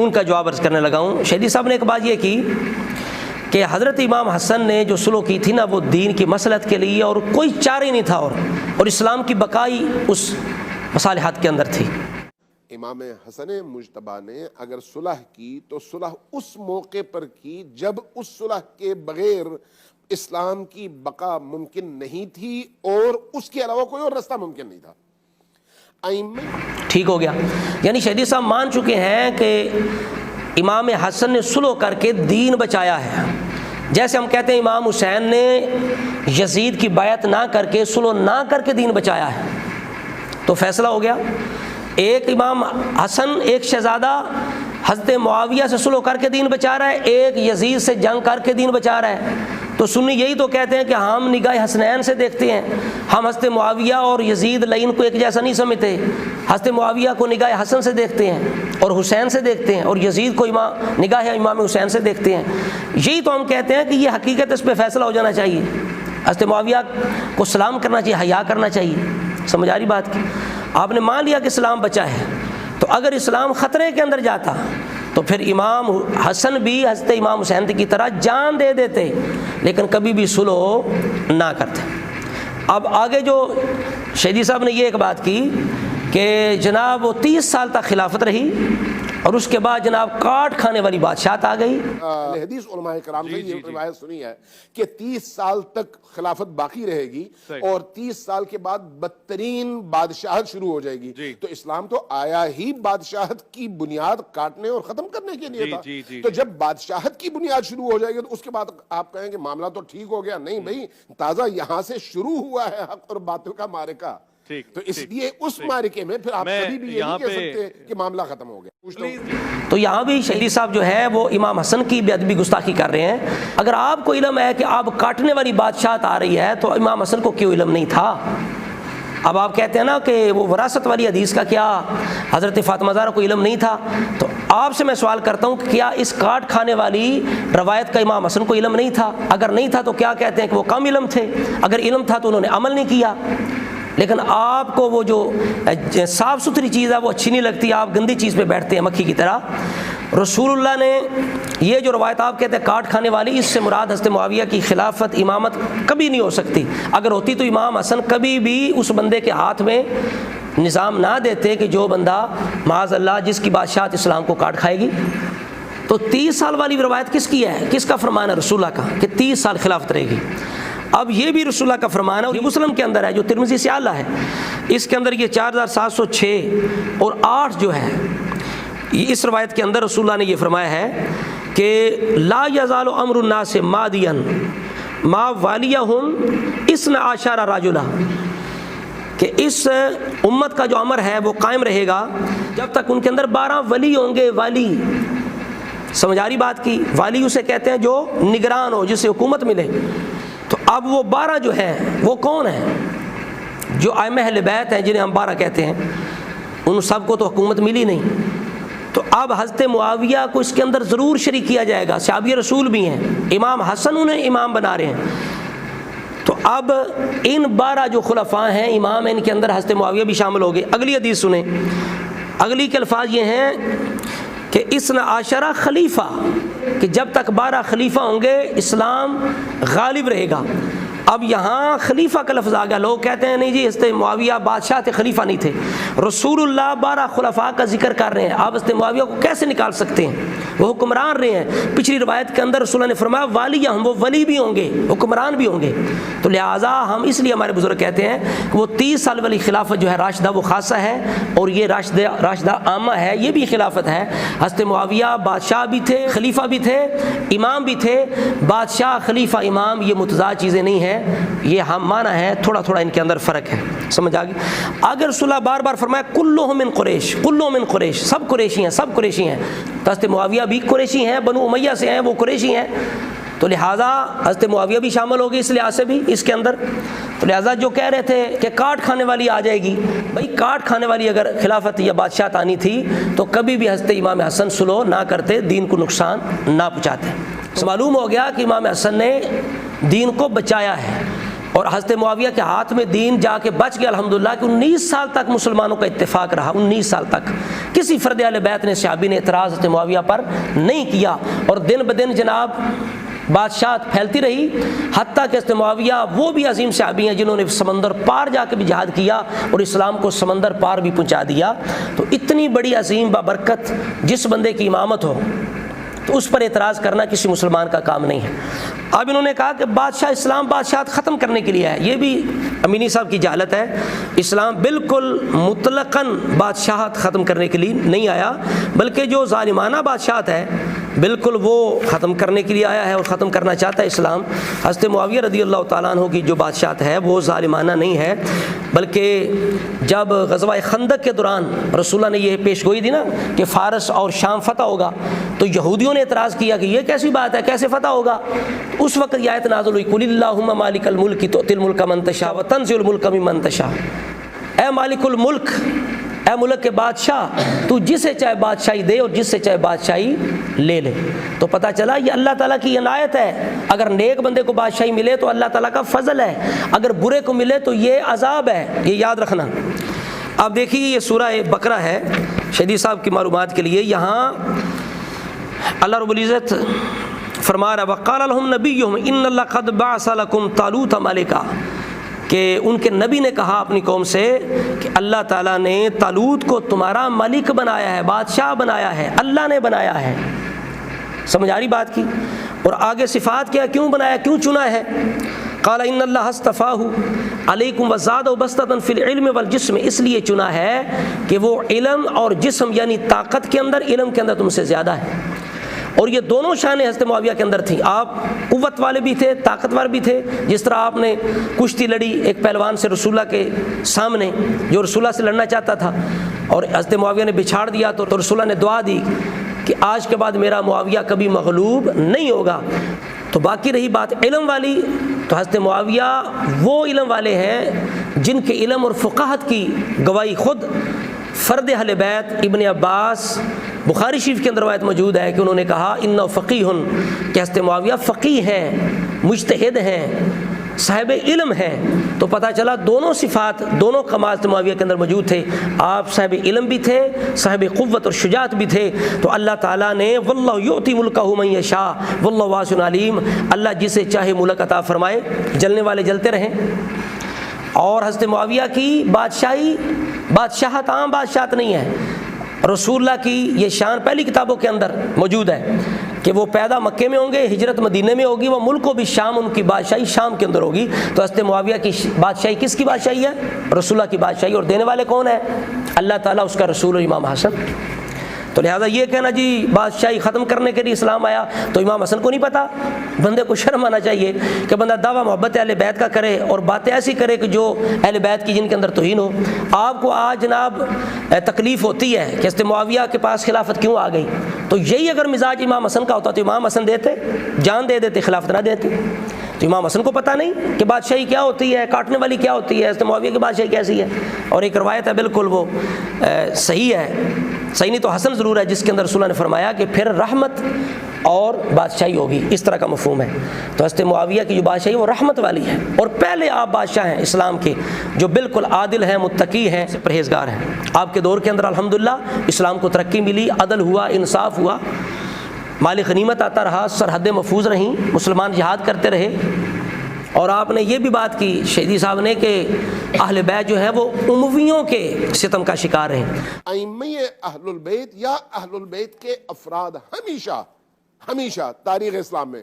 ان کا جواب عرض کرنے لگا ہوں۔ شہیدی صاحب نے ایک بات یہ کی کہ حضرت امام حسن نے جو سلوک کی تھی نا وہ دین کی مصلحت کے لیے، اور کوئی چارہ ہی نہیں تھا، اور اسلام کی بقائی اس مصالحات کے اندر تھی۔ امام حسن مجتبیٰ نے اگر صلح کی تو صلح اس موقع پر کی جب اس صلح کے بغیر اسلام کی بقا ممکن نہیں تھی اور اس کے علاوہ کوئی اور راستہ ممکن نہیں تھا۔ ٹھیک ہو گیا، یعنی شہیدی صاحب مان چکے ہیں کہ امام حسن نے صلح کر کے دین بچایا ہے، جیسے ہم کہتے ہیں امام حسین نے یزید کی بیعت نہ کر کے، صلح نہ کر کے دین بچایا ہے۔ تو فیصلہ ہو گیا، ایک امام حسن، ایک شہزادہ حضرت معاویہ سے صلح کر کے دین بچا رہا ہے، ایک یزید سے جنگ کر کے دین بچا رہا ہے۔ تو سنی یہی تو کہتے ہیں کہ ہم نگاہ حسنین سے دیکھتے ہیں، ہم حضرت معاویہ اور یزید لعین کو ایک جیسا نہیں سمجھتے، حضرت معاویہ کو نگاہ حسن سے دیکھتے ہیں اور حسین سے دیکھتے ہیں، اور یزید کو نگاہ امام حسین سے دیکھتے ہیں۔ یہی تو ہم کہتے ہیں کہ یہ حقیقت، اس پہ فیصلہ ہو جانا چاہیے، حضرت معاویہ کو سلام کرنا چاہیے، حیا کرنا چاہیے۔ سمجھ آ رہی بات کی؟ آپ نے مان لیا کہ اسلام بچا ہے، تو اگر اسلام خطرے کے اندر جاتا تو پھر امام حسن بھی حضرت امام حسین کی طرح جان دے دیتے، لیکن کبھی بھی صلح نہ کرتے۔ اب آگے جو شہیدی صاحب نے یہ ایک بات کی کہ جناب وہ 30 سال تک خلافت رہی، اور اس کے بعد جناب کاٹ کھانے والی بادشاہت آ گئی۔ حدیث علماء کرام سے یہ روایت سنی ہے کہ 30 سال تک خلافت باقی رہے گی، اور 30 سال کے بعد بدترین بادشاہت شروع ہو جائے گی۔ تو اسلام تو آیا ہی بادشاہت کی بنیاد کاٹنے اور ختم کرنے کے لیے تھا۔ تو جب بادشاہت کی بنیاد شروع ہو جائے گی تو اس کے بعد آپ کہیں کہ معاملہ تو ٹھیک ہو گیا، نہیں بھائی، تازہ یہاں سے شروع ہوا ہے حق اور باطل کا معرکہ۔ تو اس لیے اس معرکے میں پھر آپ کبھی بھی یہ نہیں کہہ سکتے کہ معاملہ ختم ہو گیا۔ تو یہاں بھی شہیدی صاحب جو ہے وہ امام حسن کی بے ادبی گستاخی کر رہے ہیں۔ اگر آپ کو علم ہے کہ آپ کاٹنے والی بادشاہت آ رہی ہے تو امام حسن کو کیوں علم نہیں تھا؟ اب آپ کہتے ہیں نا کہ وہ وراثت والی حدیث کا کیا حضرت فاطمہ زہرا کو علم نہیں تھا؟ تو آپ سے میں سوال کرتا ہوں کہ کیا اس کاٹ کھانے والی روایت کا امام حسن کو علم نہیں تھا؟ اگر نہیں تھا تو کیا کہتے ہیں کہ وہ کم علم تھے؟ اگر علم تھا تو انہوں نے عمل نہیں کیا۔ لیکن آپ کو وہ جو صاف ستھری چیز ہے وہ اچھی نہیں لگتی، آپ گندی چیز پہ بیٹھتے ہیں مکھی کی طرح۔ رسول اللہ نے یہ جو روایت آپ کہتے ہیں کاٹ کھانے والی، اس سے مراد حضرت معاویہ کی خلافت، امامت کبھی نہیں ہو سکتی۔ اگر ہوتی تو امام حسن کبھی بھی اس بندے کے ہاتھ میں نظام نہ دیتے کہ جو بندہ معاذ اللہ جس کی بادشاہت اسلام کو کاٹ کھائے گی۔ تو 30 سال والی روایت کس کی ہے؟ کس کا فرمان ہے؟ رسول اللہ کا، کہ 30 سال خلافت رہے گی۔ اب یہ بھی رسول اللہ کا فرمان ہے، اور یہ مسلم کے اندر ہے جو ترمذی سے اعلیٰ ہے، اس کے اندر یہ 4706 اور 8 جو ہے، اس روایت کے اندر رسول اللہ نے یہ فرمایا ہے کہ لا یزال امر الناس مادیا ما والیہم 12 رجلا، کہ اس امت کا جو امر ہے وہ قائم رہے گا جب تک ان کے اندر 12 ولی ہوں گے۔ والی، سمجھ آ رہی بات کی؟ والی اسے کہتے ہیں جو نگران ہو، جسے حکومت ملے۔ تو اب وہ 12 جو ہیں وہ کون ہیں؟ جو ائمہ اہل بیت ہیں جنہیں ہم 12 کہتے ہیں، ان سب کو تو حکومت ملی نہیں۔ تو اب حضرت معاویہ کو اس کے اندر ضرور شریک کیا جائے گا، صحابی رسول بھی ہیں، امام حسن انہیں امام بنا رہے ہیں۔ تو اب ان 12 جو خلفاء ہیں امام، ان کے اندر حضرت معاویہ بھی شامل ہو گئے۔ اگلی حدیث سنیں، اگلی کے الفاظ یہ ہیں کہ 12 خلیفہ، کہ جب تک 12 خلیفہ ہوں گے اسلام غالب رہے گا۔ اب یہاں خلیفہ کا لفظ آ گیا، لوگ کہتے ہیں نہیں جی حضرت معاویہ بادشاہ تھے، خلیفہ نہیں تھے۔ رسول اللہ 12 خلفاء کا ذکر کر رہے ہیں، آپ حضرت معاویہ کو کیسے نکال سکتے ہیں؟ وہ حکمران رہے ہیں۔ پچھلی روایت کے اندر رسول اللہ نے فرمایا والی ہم، وہ ولی بھی ہوں گے، حکمران بھی ہوں گے۔ تو لہٰذا ہم اس لیے ہمارے بزرگ کہتے ہیں کہ وہ 30 سال والی خلافت جو ہے راشدہ وہ خاصہ ہے، اور یہ راشدہ عامہ ہے، یہ بھی خلافت ہے۔ حضرت معاویہ بادشاہ بھی تھے، خلیفہ بھی تھے، امام بھی تھے۔ بادشاہ، خلیفہ، امام یہ متضاد چیزیں نہیں ہیں، یہ ہم مانا ہے، تھوڑا تھوڑا ان کے اندر فرق ہے۔ سمجھ آ گئی؟ اگر رسول اللہ بار بار فرمایا کلہم من قریش، کلہم من قریش، سب قریشی ہیں، سب قریشی ہیں، تو حضرت معاویہ بھی قریشی ہیں، بنو امیہ سے ہیں، وہ قریشی ہیں، تو لہٰذا حضرت معاویہ بھی شامل ہو گئی اس لحاظ سے بھی اس کے اندر۔ تو لہٰذا جو کہہ رہے تھے کہ کاٹ کھانے والی آ جائے گی، بھائی کاٹ کھانے والی اگر خلافت یا بادشاہت آنی تھی تو کبھی بھی حضرت امام حسن صلح نہ کرتے، دین کو نقصان نہ پہنچاتے۔ معلوم ہو گیا کہ امام حسن نے دین کو بچایا ہے، اور حضرت معاویہ کے ہاتھ میں دین جا کے بچ گیا الحمدللہ، کہ 19 سال تک مسلمانوں کا اتفاق رہا، 19 سال تک کسی فرد اہل بیت نے، صحابی نے اعتراض حضرت معاویہ پر نہیں کیا، اور دن بدن جناب بادشاہت پھیلتی رہی، حتیٰ کہ حضرت معاویہ وہ بھی عظیم صحابی ہیں جنہوں نے سمندر پار جا کے بھی جہاد کیا اور اسلام کو سمندر پار بھی پہنچا دیا۔ تو اتنی بڑی عظیم بابرکت جس بندے کی امامت ہو تو اس پر اعتراض کرنا کسی مسلمان کا کام نہیں ہے۔ اب انہوں نے کہا کہ بادشاہ اسلام بادشاہت ختم کرنے کے لیے ہے، یہ بھی امینی صاحب کی جہالت ہے۔ اسلام بالکل مطلقاً بادشاہت ختم کرنے کے لیے نہیں آیا، بلکہ جو ظالمانہ بادشاہت ہے بالکل وہ ختم کرنے کے لیے آیا ہے، اور ختم کرنا چاہتا ہے اسلام۔ حضرت معاویہ رضی اللہ تعالیٰ عنہ کی جو بادشاہت ہے وہ ظالمانہ نہیں ہے، بلکہ جب غزوہ خندق کے دوران رسول اللہ نے یہ پیش گوئی دی نا کہ فارس اور شام فتح ہوگا، تو یہودیوں نے اعتراض کیا کہ یہ کیسی بات ہے، کیسے فتح ہوگا؟ اس وقت یہ آیت نازل ہوئی، قل اللہم مالک الملک تؤتی الملک من تشاء وتنزع الملک ممن تشاء۔ اے مالک الملک، اے ملک کے بادشاہ، تو جسے چاہے بادشاہی دے اور جس سے چاہے بادشاہی لے لے۔ تو پتہ چلا یہ اللہ تعالیٰ کی عنایت ہے، اگر نیک بندے کو بادشاہی ملے تو اللہ تعالیٰ کا فضل ہے، اگر برے کو ملے تو یہ عذاب ہے، یہ یاد رکھنا۔ اب دیکھیے یہ سورہ بقرہ ہے، شہید صاحب کی معلومات کے لیے، یہاں اللہ رب العزت فرما رہا وقال لهم نبیہم ان اللہ قد بعث لکم طالوت ملکا، کہ ان کے نبی نے کہا اپنی قوم سے کہ اللہ تعالیٰ نے طالوت کو تمہارا ملک بنایا ہے، بادشاہ بنایا ہے، اللہ نے بنایا ہے۔ سمجھ آ رہی بات کی؟ اور آگے صفات کیا، کیوں بنایا، کیوں چنا ہے؟ قال ان اللہ اصطفاہ علیکم وزادہ بسطۃ فی العلم والجسم، اس لیے چنا ہے کہ وہ علم اور جسم یعنی طاقت کے اندر، علم کے اندر تم سے زیادہ ہے۔ اور یہ دونوں شانیں حضرت معاویہ کے اندر تھیں، آپ قوت والے بھی تھے، طاقتور بھی تھے، جس طرح آپ نے کشتی لڑی ایک پہلوان سے رسول اللہ کے سامنے جو رسول اللہ سے لڑنا چاہتا تھا، اور حضرت معاویہ نے بچھاڑ دیا تو رسول اللہ نے دعا دی کہ آج کے بعد میرا معاویہ کبھی مغلوب نہیں ہوگا۔ تو باقی رہی بات علم والی، تو حضرت معاویہ وہ علم والے ہیں جن کے علم اور فقاہت کی گواہی خود فرد اہل بیت ابن عباس، بخاری شریف کے اندر روایت موجود ہے کہ انہوں نے کہا انہ فقیہ، کہ حضرت معاویہ فقیہ ہیں، مجتہد ہیں، صاحب علم ہیں۔ تو پتہ چلا دونوں صفات، دونوں کمال حضرت معاویہ کے اندر موجود تھے، آپ صاحب علم بھی تھے، صاحب قوت اور شجاعت بھی تھے۔ تو اللہ تعالیٰ نے واللہ یؤتی ملکہ من یشاء واللہ واسع علیم، اللہ جسے چاہے ملک عطا فرمائے، جلنے والے جلتے رہیں۔ اور حضرت معاویہ کی بادشاہی، بادشاہت عام بادشاہت نہیں ہے، رسول اللہ کی یہ شان پہلی کتابوں کے اندر موجود ہے کہ وہ پیدا مکے میں ہوں گے، ہجرت مدینے میں ہوگی، وہ ملک و بھی شام، ان کی بادشاہی شام کے اندر ہوگی۔ تو حضرت معاویہ کی بادشاہی کس کی بادشاہی ہے؟ رسول اللہ کی بادشاہی، اور دینے والے کون ہیں؟ اللہ تعالیٰ، اس کا رسول اور امام حسن۔ تو لہٰذا یہ کہنا جی بادشاہی ختم کرنے کے لیے اسلام آیا، تو امام حسن کو نہیں پتا؟ بندے کو شرم آنا چاہیے کہ بندہ دعویٰ محبت اہل بیت کا کرے اور باتیں ایسی کرے کہ جو اہل بیت کی جن کے اندر توہین ہو۔ آپ کو آج جناب تکلیف ہوتی ہے کہ حضرت معاویہ کے پاس خلافت کیوں آ گئی، تو یہی اگر مزاج امام حسن کا ہوتا تو امام حسن دیتے، جان دے دیتے، خلافت نہ دیتے۔ تو امام حسن کو پتہ نہیں کہ بادشاہی کیا ہوتی ہے، کاٹنے والی کیا ہوتی ہے، حضرت معاویہ کی بادشاہی کیسی ہے۔ اور ایک روایت ہے بالکل وہ صحیح ہے، صحیح نہیں تو حسن ضرور ہے، جس کے اندر رسول اللہ نے فرمایا کہ پھر رحمت اور بادشاہی ہوگی، اس طرح کا مفہوم ہے۔ تو حضرت معاویہ کی جو بادشاہی وہ رحمت والی ہے، اور پہلے آپ بادشاہ ہیں اسلام کے جو بالکل عادل ہیں، متقی ہیں، پرہیزگار ہیں۔ آپ کے دور کے اندر الحمدللہ اسلام کو ترقی ملی، عدل ہوا، انصاف ہوا، مال غنیمت آتا رہا، سرحدیں محفوظ رہیں، مسلمان جہاد کرتے رہے۔ اور آپ نے یہ بھی بات کی شہیدی صاحب نے کہ اہل بیت جو ہے وہ امویوں کے ستم کا شکار ہیں۔ ائمہ اہل البیت یا اہل البیت کے افراد ہمیشہ تاریخ اسلام میں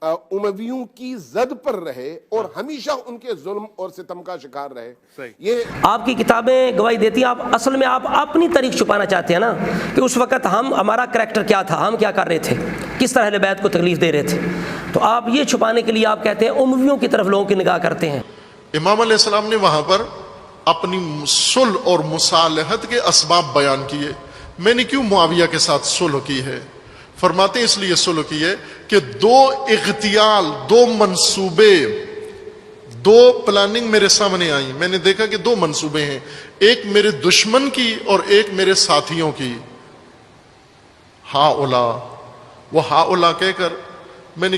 امویوں کی زد پر رہے اور ہمیشہ ان کے ظلم اور ستم کا شکار رہے۔ یہ آپ کی کتابیں گواہی دیتی ہیں، آپ اصل میں آپ اپنی تاریخ چھپانا چاہتے ہیں نا، کہ اس وقت ہمارا کریکٹر کیا تھا، ہم کیا کر رہے تھے، کس طرح اہل بیت کو تکلیف دے رہے تھے۔ تو آپ یہ چھپانے کے لیے آپ کہتے ہیں امویوں کی طرف لوگوں کی نگاہ کرتے ہیں۔ امام علیہ السلام نے وہاں پر اپنی صلح اور مصالحت کے اسباب بیان کیے۔ میں نے کیوں معاویہ کے ساتھ صلح کی ہے؟ فرماتے اس لیے صلح کی ہے کہ دو اغتیال، دو منصوبے، دو پلاننگ میرے سامنے آئیں، میں نے دیکھا کہ دو منصوبے ہیں، ایک میرے دشمن کی اور ایک میرے ساتھیوں کی۔ ہا اولا، وہ ہا اولا کہہ کر میں نے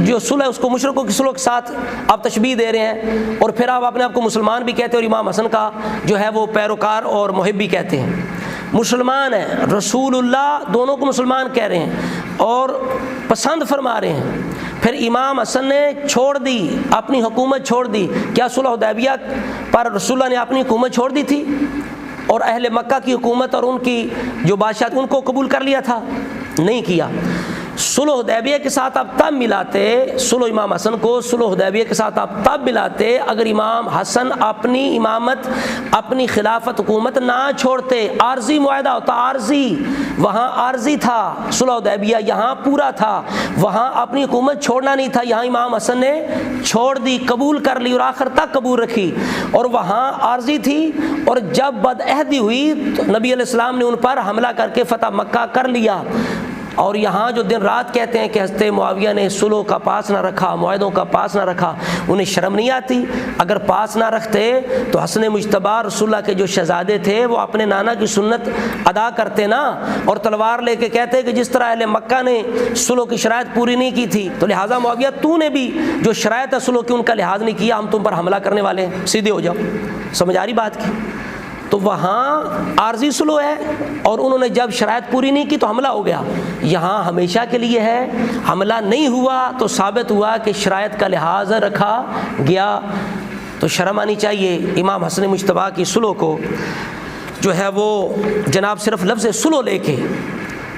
جو صلح ہے اس کو مشرکوں کی صلح کے ساتھ آپ تشبیہ دے رہے ہیں، اور پھر آپ اپنے آپ کو مسلمان بھی کہتے ہیں اور امام حسن کا جو ہے وہ پیروکار اور محب بھی کہتے ہیں۔ مسلمان ہیں، رسول اللہ دونوں کو مسلمان کہہ رہے ہیں اور پسند فرما رہے ہیں۔ پھر امام حسن نے چھوڑ دی، اپنی حکومت چھوڑ دی۔ کیا صلح حدیبیہ پر رسول اللہ نے اپنی حکومت چھوڑ دی تھی اور اہل مکہ کی حکومت اور ان کی جو بادشاہت ان کو قبول کر لیا تھا؟ نہیں کیا۔ صلح حدیبیہ کے ساتھ آپ تب ملاتے، صلح امام حسن کو صلح حدیبیہ کے ساتھ آپ تب ملاتے اگر امام حسن اپنی امامت، اپنی خلافت حکومت نہ چھوڑتے۔ عارضی معاہدہ ہوتا، عارضی، وہاں عارضی تھا صلح حدیبیہ، یہاں پورا تھا۔ وہاں اپنی حکومت چھوڑنا نہیں تھا، یہاں امام حسن نے چھوڑ دی، قبول کر لی اور آخر تک قبول رکھی، اور وہاں عارضی تھی۔ اور جب بدعہدی ہوئی تو نبی علیہ السلام نے ان پر حملہ کر کے فتح مکہ کر لیا۔ اور یہاں جو دن رات کہتے ہیں کہ حضرت معاویہ نے صلح کا پاس نہ رکھا، معاہدوں کا پاس نہ رکھا، انہیں شرم نہیں آتی؟ اگر پاس نہ رکھتے تو حسن مجتبی رسول اللہ کے جو شہزادے تھے وہ اپنے نانا کی سنت ادا کرتے نا، اور تلوار لے کے کہتے کہ جس طرح اہل مکہ نے صلح کی شرائط پوری نہیں کی تھی تو لہٰذا معاویہ تو نے بھی جو شرائط ہے صلح کی ان کا لحاظ نہیں کیا، ہم تم پر حملہ کرنے والے ہیں، سیدھے ہو جاؤ۔ سمجھ آ رہی بات کی؟ تو وہاں عارضی صلح ہے اور انہوں نے جب شرائط پوری نہیں کی تو حملہ ہو گیا۔ یہاں ہمیشہ کے لیے ہے، حملہ نہیں ہوا تو ثابت ہوا کہ شرائط کا لحاظ رکھا گیا۔ تو شرم آنی چاہیے امام حسن مجتبی کی صلح کو، جو ہے وہ جناب صرف لفظ صلح لے کے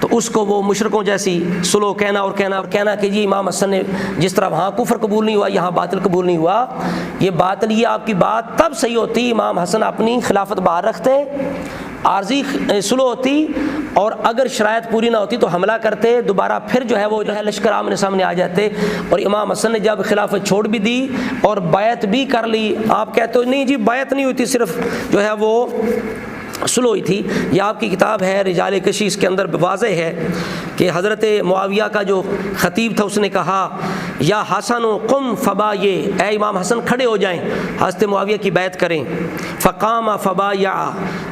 تو اس کو وہ مشرکوں جیسی صلح کہنا اور کہنا کہ جی امام حسن نے جس طرح وہاں کفر قبول نہیں ہوا یہاں باطل قبول نہیں ہوا، یہ باطل، یہ آپ کی بات تب صحیح ہوتی امام حسن اپنی خلافت باہر رکھتے، عارضی صلح ہوتی، اور اگر شرائط پوری نہ ہوتی تو حملہ کرتے دوبارہ، پھر جو ہے وہ جو ہے لشکر آمنے سامنے آ جاتے۔ اور امام حسن نے جب خلافت چھوڑ بھی دی اور بیعت بھی کر لی، آپ کہتے ہو نہیں جی بیعت نہیں ہوئی تھی، صرف جو ہے وہ صلح ہوئی تھی۔ یہ آپ کی کتاب ہے رجال کشی، اس کے اندر واضح ہے کہ حضرت معاویہ کا جو خطیب تھا اس نے کہا یا حسن قم فبایع، اے امام حسن کھڑے ہو جائیں، حضرت معاویہ کی بیعت کریں۔ فقام فبایع،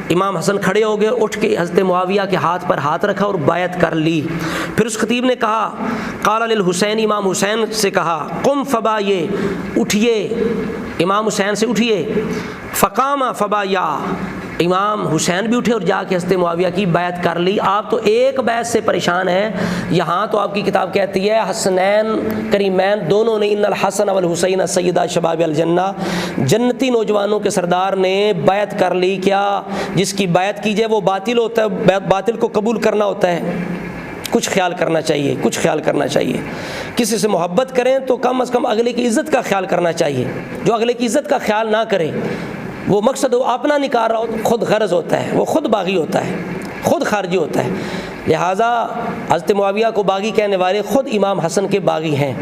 امام حسن کھڑے ہو گئے، اٹھ کے حضرت معاویہ کے ہاتھ پر ہاتھ رکھا اور بیعت کر لی۔ پھر اس خطیب نے کہا قال للحسین، امام حسین سے کہا قم فبایع، اٹھیے امام حسین سے اٹھیے۔ فقام فبایع، امام حسین بھی اٹھے اور جا کے حضرت معاویہ کی بیعت کر لی۔ آپ تو ایک بیعت سے پریشان ہیں، یہاں تو آپ کی کتاب کہتی ہے حسنین کریمین دونوں نے ان الحسن والحسین سیدہ شباب الجنہ، جنتی نوجوانوں کے سردار نے بیعت کر لی۔ کیا جس کی بیعت کی جائے وہ باطل ہوتا ہے، باطل کو قبول کرنا ہوتا ہے؟ کچھ خیال کرنا چاہیے، کچھ خیال کرنا چاہیے۔ کسی سے محبت کریں تو کم از کم اگلے کی عزت کا خیال کرنا چاہیے۔ جو اگلے کی عزت کا خیال نہ کرے، وہ مقصد وہ اپنا نکال رہا ہو تو خود غرض ہوتا ہے، وہ خود باغی ہوتا ہے، خود خارجی ہوتا ہے۔ لہٰذا حضرت معاویہ کو باغی کہنے والے خود امام حسن کے باغی ہیں،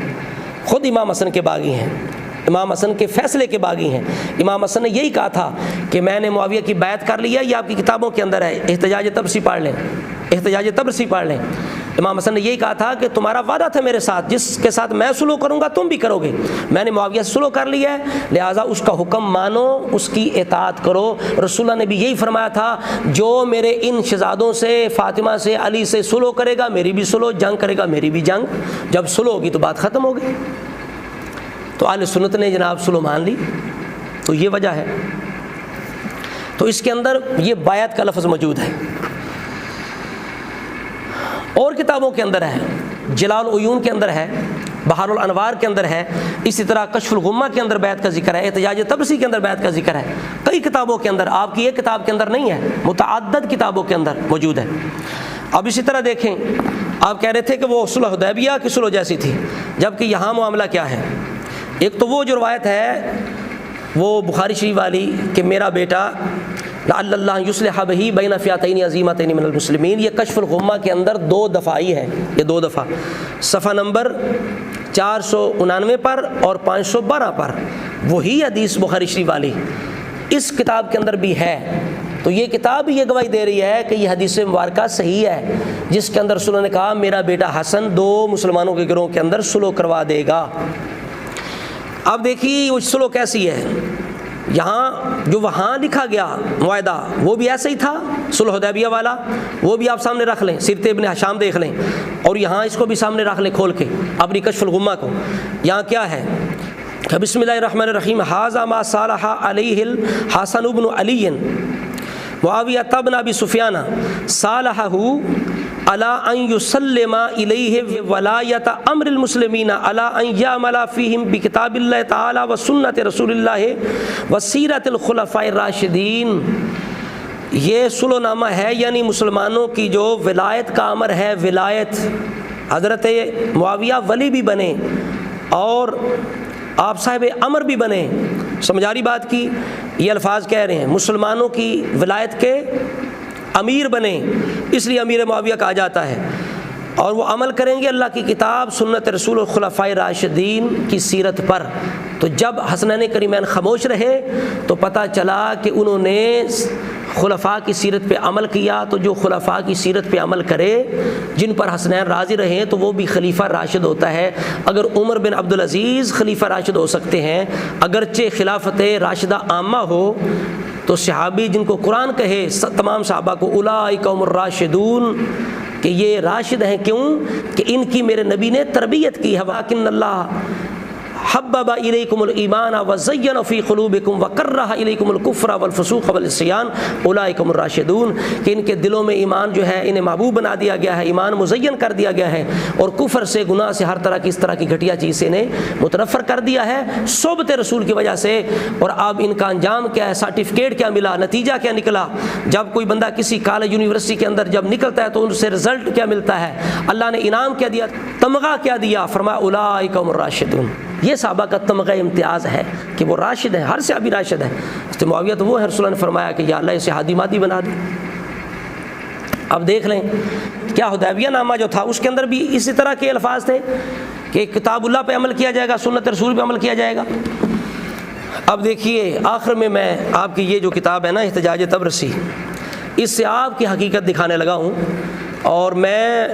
خود امام حسن کے باغی ہیں، امام حسن کے فیصلے کے باغی ہیں۔ امام حسن نے یہی کہا تھا کہ میں نے معاویہ کی بیعت کر لی ہے، یہ آپ کی کتابوں کے اندر ہے، احتجاج طبرسی پڑھ لیں، احتجاج طبرسی پڑھ لیں۔ امام حسن نے یہی کہا تھا کہ تمہارا وعدہ تھا میرے ساتھ، جس کے ساتھ میں صلح کروں گا تم بھی کرو گے، میں نے معاویہ سے صلح کر لی ہے، لہٰذا اس کا حکم مانو، اس کی اطاعت کرو۔ رسول اللہ نے بھی یہی فرمایا تھا جو میرے ان شہزادوں سے، فاطمہ سے، علی سے صلح کرے گا میری بھی صلح، جنگ کرے گا میری بھی جنگ۔ جب صلح ہوگی تو بات ختم ہوگی۔ تو اہل سنت نے جناب صلح مان لی، تو یہ وجہ ہے۔ تو اس کے اندر یہ بیعت کا لفظ موجود ہے، اور کتابوں کے اندر ہے، جلال العیون کے اندر ہے، بحار الانوار کے اندر ہے، اسی طرح کشف الغمہ کے اندر بیعت کا ذکر ہے، احتجاج طبرسی کے اندر بیعت کا ذکر ہے، کئی کتابوں کے اندر، آپ کی ایک کتاب کے اندر نہیں ہے، متعدد کتابوں کے اندر موجود ہے۔ اب اسی طرح دیکھیں، آپ کہہ رہے تھے کہ وہ صلح حدیبیہ کی صلح جیسی تھی، جبکہ یہاں معاملہ کیا ہے؟ ایک تو وہ جو روایت ہے وہ بخاری شریف والی کہ میرا بیٹا لعل اللہ یصلح بہ بین فئتین عظیمتین من المسلمین، یہ کشف الغمہ کے اندر 2 دفعہ ہی ہے، یہ 2 دفعہ صفحہ نمبر 499 پر اور 512 پر، وہی حدیث بخاری شریف والی اس کتاب کے اندر بھی ہے۔ تو یہ کتاب یہ گواہی دے رہی ہے کہ یہ حدیث مبارکہ صحیح ہے، جس کے اندر رسول نے کہا میرا بیٹا حسن 2 مسلمانوں کے گروہ کے اندر صلح کروا دے گا۔ اب دیکھیے وہ صلح کیسی ہے۔ یہاں جو وہاں لکھا گیا معاہدہ وہ بھی ایسا ہی تھا صلح حدیبیہ والا، وہ بھی آپ سامنے رکھ لیں، سیرت ابن ہشام دیکھ لیں، اور یہاں اس کو بھی سامنے رکھ لیں کھول کے اپنی کشف الغمہ کو۔ یہاں کیا ہے کہ بسم اللہ الرحمن الرحیم، ھذا ما صالح علیہ الحسن بن علی معاویہ بن ابی سفیان صالحہ علی ان یسلم الیہ ولایۃ امر المسلمین علی ان یعمل فیہم بکتاب اللہ تعالی و سنت رسول اللہ و سیرت الخلفاء الراشدین۔ یہ صلح نامہ ہے، یعنی مسلمانوں کی جو ولایت کا امر ہے، ولایت حضرت معاویہ ولی بھی بنے اور آپ صاحب امر بھی بنے۔ سمجھاری بات کی، یہ الفاظ کہہ رہے ہیں مسلمانوں کی ولایت کے امیر بنے، اس لیے امیر معاویہ کہا جاتا ہے، اور وہ عمل کریں گے اللہ کی کتاب، سنت رسول اور خلفائے راشدین کی سیرت پر۔ تو جب حسنین کریمین خاموش رہے تو پتہ چلا کہ انہوں نے خلفاء کی سیرت پہ عمل کیا، تو جو خلفاء کی سیرت پہ عمل کرے، جن پر حسنین راضی رہیں، تو وہ بھی خلیفہ راشد ہوتا ہے۔ اگر عمر بن عبدالعزیز خلیفہ راشد ہو سکتے ہیں، اگرچہ خلافت راشدہ عامہ ہو، تو صحابی جن کو قرآن کہے تمام صحابہ کو اولئک هم الراشدون، کہ یہ راشد ہیں، کیوں کہ ان کی میرے نبی نے تربیت کی ہے۔ وَلَٰكِنَّ اللَّهَ حبب الیکم الایمان وزین فی قلوبکم وکرہ الیکم الکفر والفسوق والعصیان اولئک هم الراشدون، کہ ان کے دلوں میں ایمان جو ہے انہیں محبوب بنا دیا گیا ہے، ایمان مزین کر دیا گیا ہے، اور کفر سے، گناہ سے، ہر طرح کی اس طرح کی گھٹیا چیز سے انہیں متنفر کر دیا ہے صحبت رسول کی وجہ سے۔ اور اب ان کا انجام کیا ہے، سرٹیفکیٹ کیا ملا، نتیجہ کیا نکلا؟ جب کوئی بندہ کسی کالج یونیورسٹی کے اندر جب نکلتا ہے تو ان سے رزلٹ کیا ملتا ہے، اللہ نے انعام کیا دیا، تمغہ کیا دیا، فرمایا اولئک هم الراشدون۔ یہ صحابہ کا تمغہ امتیاز ہے کہ وہ راشد ہیں، ہر صحابی راشد ہے۔ حضرت معاویہ تو وہ ہے، رسول اللہ نے فرمایا کہ یا اللہ اسے ہادی مادی بنا دے۔ اب دیکھ لیں کیا حدیبیہ نامہ جو تھا اس کے اندر بھی اسی طرح کے الفاظ تھے کہ کتاب اللہ پہ عمل کیا جائے گا، سنت رسول پہ عمل کیا جائے گا۔ اب دیکھیے آخر میں آپ کی یہ جو کتاب ہے نا احتجاج تبرسی، اس سے آپ کی حقیقت دکھانے لگا ہوں، اور میں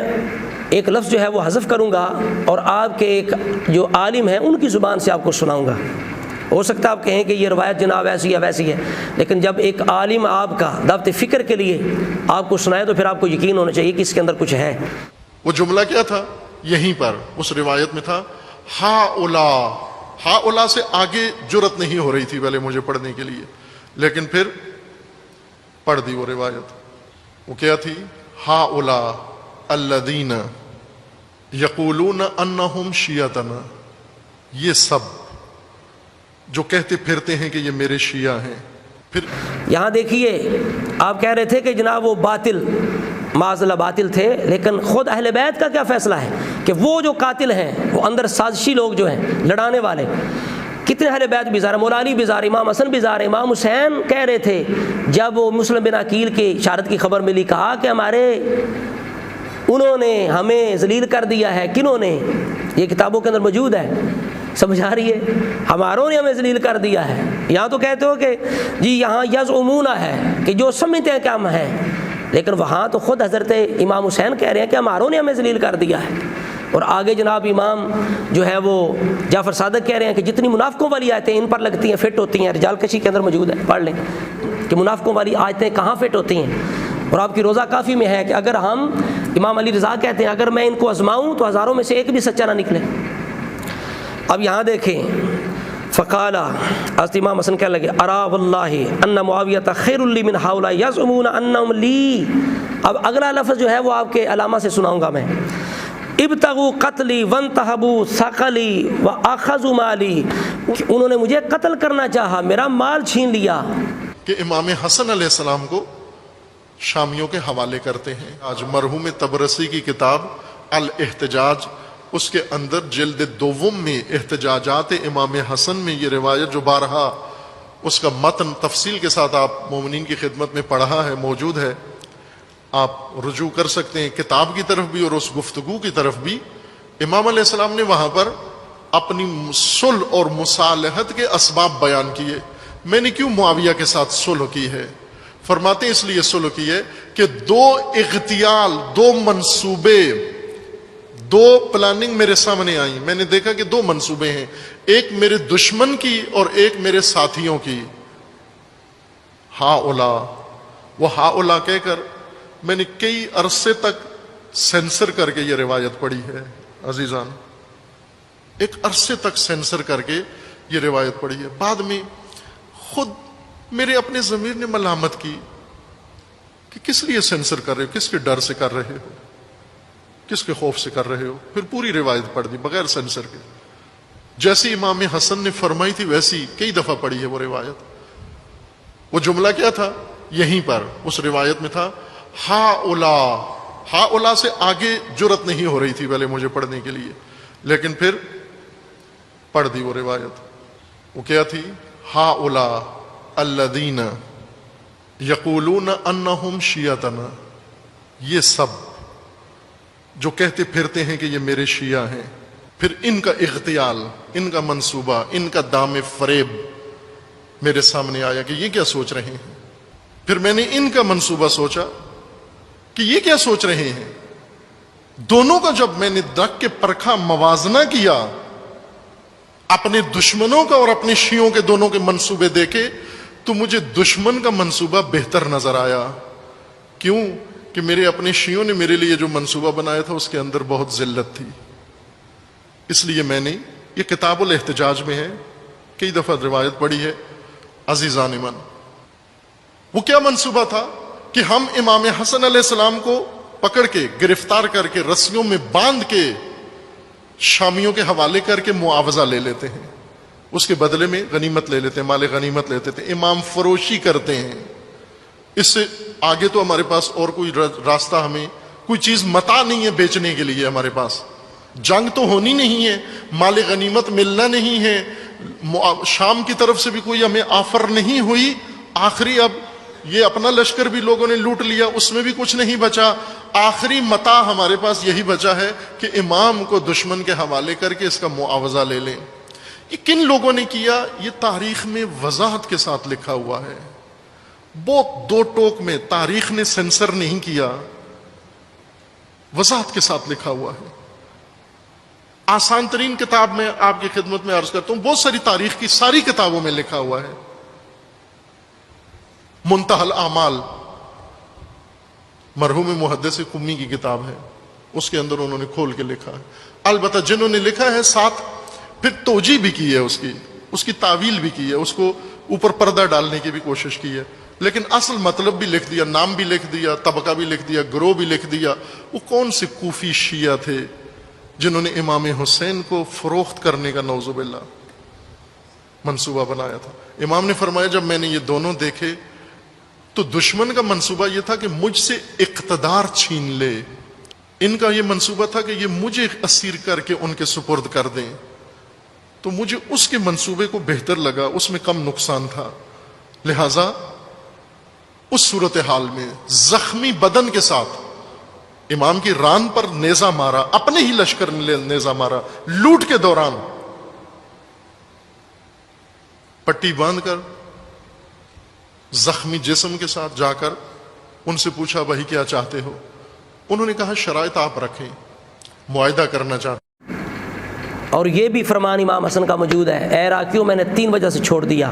ایک لفظ جو ہے وہ حذف کروں گا اور آپ کے ایک جو عالم ہیں ان کی زبان سے آپ کو سناؤں گا۔ ہو سکتا ہے آپ کہیں کہ یہ روایت جناب ایسی ہے ویسی ہے، لیکن جب ایک عالم آپ کا دعوت فکر کے لیے آپ کو سنائے تو پھر آپ کو یقین ہونا چاہیے کہ اس کے اندر کچھ ہے۔ وہ جملہ کیا تھا؟ یہیں پر اس روایت میں تھا ہا اولا سے آگے جرت نہیں ہو رہی تھی پہلے مجھے پڑھنے کے لیے، لیکن پھر پڑھ دی وہ روایت۔ وہ کیا تھی؟ ہا اولا الذین یقولون انہم شیعتنا، یہ سب جو کہتے پھرتے ہیں کہ یہ میرے شیعہ ہیں۔ پھر یہاں دیکھیے آپ کہہ رہے تھے کہ جناب وہ باطل، معاذ اللہ باطل تھے، لیکن خود اہل بیت کا کیا فیصلہ ہے کہ وہ جو قاتل ہیں، وہ اندر سازشی لوگ جو ہیں، لڑانے والے، کتنے اہل بیت بھی ظاہر، مولانی بھی ظاہر، امام حسن بھی ظاہر، امام حسین کہہ رہے تھے جب وہ مسلم بن عقیل کی شہادت کی خبر ملی، کہا کہ انہوں نے ہمیں ذلیل کر دیا ہے۔ کنہوں نے؟ یہ کتابوں کے اندر موجود ہے، سمجھ آ رہی ہے؟ ہماروں نے ہمیں ذلیل کر دیا ہے۔ یہاں تو کہتے ہو کہ جی یہاں یزعمون ہے کہ جو سمجھتے ہیں کہ ہم ہیں، لیکن وہاں تو خود حضرت امام حسین کہہ رہے ہیں کہ ہماروں نے ہمیں ذلیل کر دیا ہے۔ اور آگے جناب امام جو ہے وہ جعفر صادق کہہ رہے ہیں کہ جتنی منافقوں والی آیتیں ان پر لگتی ہیں، فٹ ہوتی ہیں، رجال کشی کے اندر موجود ہے، پڑھ لیں کہ منافقوں والی آیتیں کہاں فٹ ہوتی ہیں۔ اور آپ کی روزہ کافی میں ہے کہ اگر ہم، امام علی رضا کہتے ہیں اگر میں ان کو آزماؤں تو ہزاروں میں سے ایک بھی سچا نہ نکلے۔ اب یہاں دیکھیں فقال، حضرت امام حسن کہنے لگے ارا واللہ ان معاویہ خیر لی من ہؤلاء یزعمون انہم لی۔ اب اگلا لفظ جو ہے وہ آپ کے علامہ سے سناؤں گا میں، ابتغوا قتلی وانتہبوا ثقلی واخذوا مالی، انہوں نے مجھے قتل کرنا چاہا، میرا مال چھین لیا۔ کہ امام حسن علیہ السلام کو شامیوں کے حوالے کرتے ہیں۔ آج مرحوم تبرسی کی کتاب الاحتجاج، اس کے اندر جلد دوم میں احتجاجات امام حسن میں یہ روایت جو بارہا اس کا متن تفصیل کے ساتھ آپ مومنین کی خدمت میں پڑھا ہے، موجود ہے، آپ رجوع کر سکتے ہیں کتاب کی طرف بھی اور اس گفتگو کی طرف بھی۔ امام علیہ السلام نے وہاں پر اپنی صلح اور مصالحت کے اسباب بیان کیے۔ میں نے کیوں معاویہ کے ساتھ صلح کی ہے؟ فرماتے ہیں اس لیے صلح کی ہے کہ دو اغتیال، دو منصوبے، دو پلاننگ میرے سامنے آئیں۔ میں نے دیکھا کہ دو منصوبے ہیں، ایک میرے دشمن کی اور ایک میرے ساتھیوں کی۔ ہاؤلا، وہ ہاؤلا کہہ کر میں نے کئی عرصے تک سینسر کر کے یہ روایت پڑھی ہے عزیزان، ایک عرصے تک سینسر کر کے یہ روایت پڑھی ہے۔ بعد میں خود میرے اپنے ضمیر نے ملامت کی کہ کس لیے سینسر کر رہے ہو، کس کے ڈر سے کر رہے ہو، کس کے خوف سے کر رہے ہو؟ پھر پوری روایت پڑھ دی بغیر سینسر کے، جیسی امام حسن نے فرمائی تھی ویسی کئی دفعہ پڑھی ہے وہ روایت۔ وہ جملہ کیا تھا؟ یہیں پر اس روایت میں تھا ہاؤلا، ہاؤلا سے آگے جرت نہیں ہو رہی تھی پہلے مجھے پڑھنے کے لیے، لیکن پھر پڑھ دی وہ روایت۔ وہ کیا تھی؟ ہاؤلا الذین یقولون انہم شیعتنا، یہ سب جو کہتے پھرتے ہیں کہ یہ میرے شیعہ ہیں، پھر ان کا اغتیال، ان کا منصوبہ، ان کا دام فریب میرے سامنے آیا کہ یہ کیا سوچ رہے ہیں۔ پھر میں نے ان کا منصوبہ سوچا کہ یہ کیا سوچ رہے ہیں۔ دونوں کا جب میں نے رکھ کے پرکھا، موازنہ کیا، اپنے دشمنوں کا اور اپنے شیعوں کے دونوں کے منصوبے دیکھے، تو مجھے دشمن کا منصوبہ بہتر نظر آیا۔ کیوں؟ کہ میرے اپنے شیعوں نے میرے لیے جو منصوبہ بنایا تھا اس کے اندر بہت ذلت تھی، اس لیے میں نے، یہ کتاب الاحتجاج میں ہے، کئی دفعہ روایت پڑھی ہے عزیزان من۔ وہ کیا منصوبہ تھا کہ ہم امام حسن علیہ السلام کو پکڑ کے، گرفتار کر کے، رسیوں میں باندھ کے شامیوں کے حوالے کر کے معاوضہ لے لیتے ہیں، اس کے بدلے میں غنیمت لے لیتے ہیں، مال غنیمت لیتے تھے، امام فروشی کرتے ہیں۔ اس سے آگے تو ہمارے پاس اور کوئی راستہ، ہمیں کوئی چیز متاع نہیں ہے بیچنے کے لیے، ہمارے پاس جنگ تو ہونی نہیں ہے، مال غنیمت ملنا نہیں ہے، شام کی طرف سے بھی کوئی ہمیں آفر نہیں ہوئی، آخری اب یہ اپنا لشکر بھی لوگوں نے لوٹ لیا، اس میں بھی کچھ نہیں بچا، آخری متاع ہمارے پاس یہی بچا ہے کہ امام کو دشمن کے حوالے کر کے اس کا معاوضہ لے لیں۔ یہ کن لوگوں نے کیا؟ یہ تاریخ میں وضاحت کے ساتھ لکھا ہوا ہے، بہت دو ٹوک میں، تاریخ نے سینسر نہیں کیا، وضاحت کے ساتھ لکھا ہوا ہے۔ آسان ترین کتاب میں آپ کی خدمت میں عرض کرتا ہوں، بہت ساری تاریخ کی ساری کتابوں میں لکھا ہوا ہے۔ منتہی الاعمال مرحوم محدث قمی کی کتاب ہے، اس کے اندر انہوں نے کھول کے لکھا ہے۔ البتہ جنہوں نے لکھا ہے ساتھ پھر توجیہ بھی کی ہے، اس کی تعویل بھی کی ہے، اس کو اوپر پردہ ڈالنے کی بھی کوشش کی ہے، لیکن اصل مطلب بھی لکھ دیا، نام بھی لکھ دیا، طبقہ بھی لکھ دیا، گروہ بھی لکھ دیا۔ وہ کون سے کوفی شیعہ تھے جنہوں نے امام حسین کو فروخت کرنے کا نعوذ باللہ منصوبہ بنایا تھا۔ امام نے فرمایا جب میں نے یہ دونوں دیکھے تو دشمن کا منصوبہ یہ تھا کہ مجھ سے اقتدار چھین لے، ان کا یہ منصوبہ تھا کہ یہ مجھے اسیر کر کے ان کے سپرد کر دیں، تو مجھے اس کے منصوبے کو بہتر لگا، اس میں کم نقصان تھا، لہذا اس صورتحال میں زخمی بدن کے ساتھ امام کی ران پر نیزہ مارا، اپنے ہی لشکر نے نیزہ مارا، لوٹ کے دوران پٹی باندھ کر زخمی جسم کے ساتھ جا کر ان سے پوچھا بھائی کیا چاہتے ہو؟ انہوں نے کہا شرائط آپ رکھیں، معاہدہ کرنا چاہتے۔ اور یہ بھی فرمان امام حسن کا موجود ہے، اے عراقیوں میں نے 3 وجہ سے چھوڑ دیا،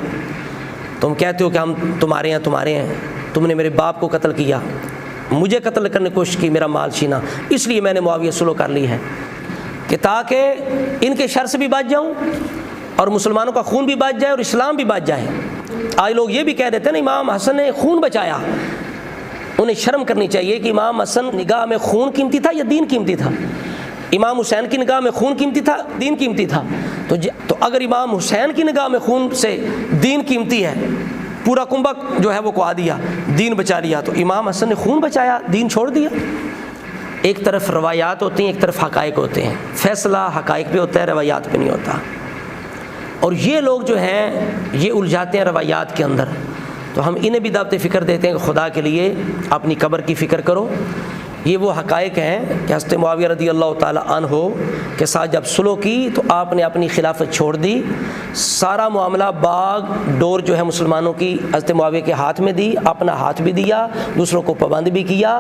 تم کہتے ہو کہ ہم تمہارے ہیں، تم نے میرے باپ کو قتل کیا، مجھے قتل کرنے کی کوشش کی، میرا مال چھینا، اس لیے میں نے معاویہ صلح کر لی ہے کہ تاکہ ان کے شر سے بھی بچ جاؤں اور مسلمانوں کا خون بھی بچ جائے اور اسلام بھی بچ جائے۔ آج لوگ یہ بھی کہہ دیتے ہیں نا امام حسن نے خون بچایا، انہیں شرم کرنی چاہیے کہ امام حسن نگاہ میں خون قیمتی تھا یا دین قیمتی تھا؟ امام حسین کی نگاہ میں خون قیمتی تھا، دین قیمتی تھا؟ تو اگر امام حسین کی نگاہ میں خون سے دین قیمتی ہے، پورا کنبہ جو ہے وہ کھوا دیا، دین بچا لیا، تو امام حسن نے خون بچایا، دین چھوڑ دیا۔ ایک طرف روایات ہوتی ہیں، ایک طرف حقائق ہوتے ہیں، فیصلہ حقائق پہ ہوتا ہے، روایات پہ نہیں ہوتا۔ اور یہ لوگ جو ہیں یہ الجھاتے ہیں روایات کے اندر، تو ہم انہیں بھی دعوت فکر دیتے ہیں کہ خدا کے لیے اپنی قبر کی فکر کرو۔ یہ وہ حقائق ہیں کہ حضرت معاویہ رضی اللہ تعالی عنہ کے ساتھ جب صلح کی تو آپ نے اپنی خلافت چھوڑ دی، سارا معاملہ باغ ڈور جو ہے مسلمانوں کی حضرت معاویہ کے ہاتھ میں دی، اپنا ہاتھ بھی دیا، دوسروں کو پابند بھی کیا۔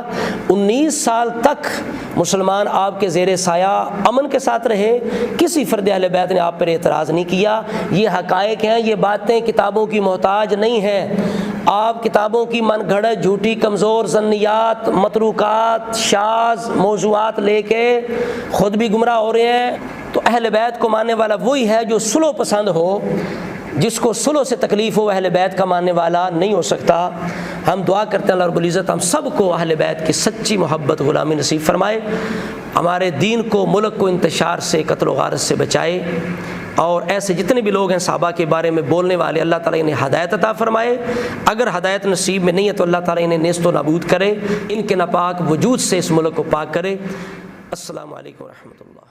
19 سال تک مسلمان آپ کے زیر سایہ امن کے ساتھ رہے، کسی فرد اہل بیت نے آپ پر اعتراض نہیں کیا۔ یہ حقائق ہیں، یہ باتیں کتابوں کی محتاج نہیں ہیں۔ آپ کتابوں کی من گھڑت، جھوٹی کمزور ظنیات، متروکات، شاذ موضوعات لے کے خود بھی گمراہ ہو رہے ہیں۔ تو اہل بیت کو ماننے والا وہی ہے جو صلح پسند ہو، جس کو صلح سے تکلیف ہو اہل بیت کا ماننے والا نہیں ہو سکتا۔ ہم دعا کرتے ہیں اللہ رب العزت ہم سب کو اہل بیت کی سچی محبت غلامی نصیب فرمائے، ہمارے دین کو، ملک کو انتشار سے، قتل و غارت سے بچائے، اور ایسے جتنے بھی لوگ ہیں صحابہ کے بارے میں بولنے والے، اللہ تعالیٰ انہیں ہدایت عطا فرمائے۔ اگر ہدایت نصیب میں نہیں ہے تو اللہ تعالیٰ انہیں نیست و نابود کرے، ان کے ناپاک وجود سے اس ملک کو پاک کرے۔ السلام علیکم ورحمۃ اللہ۔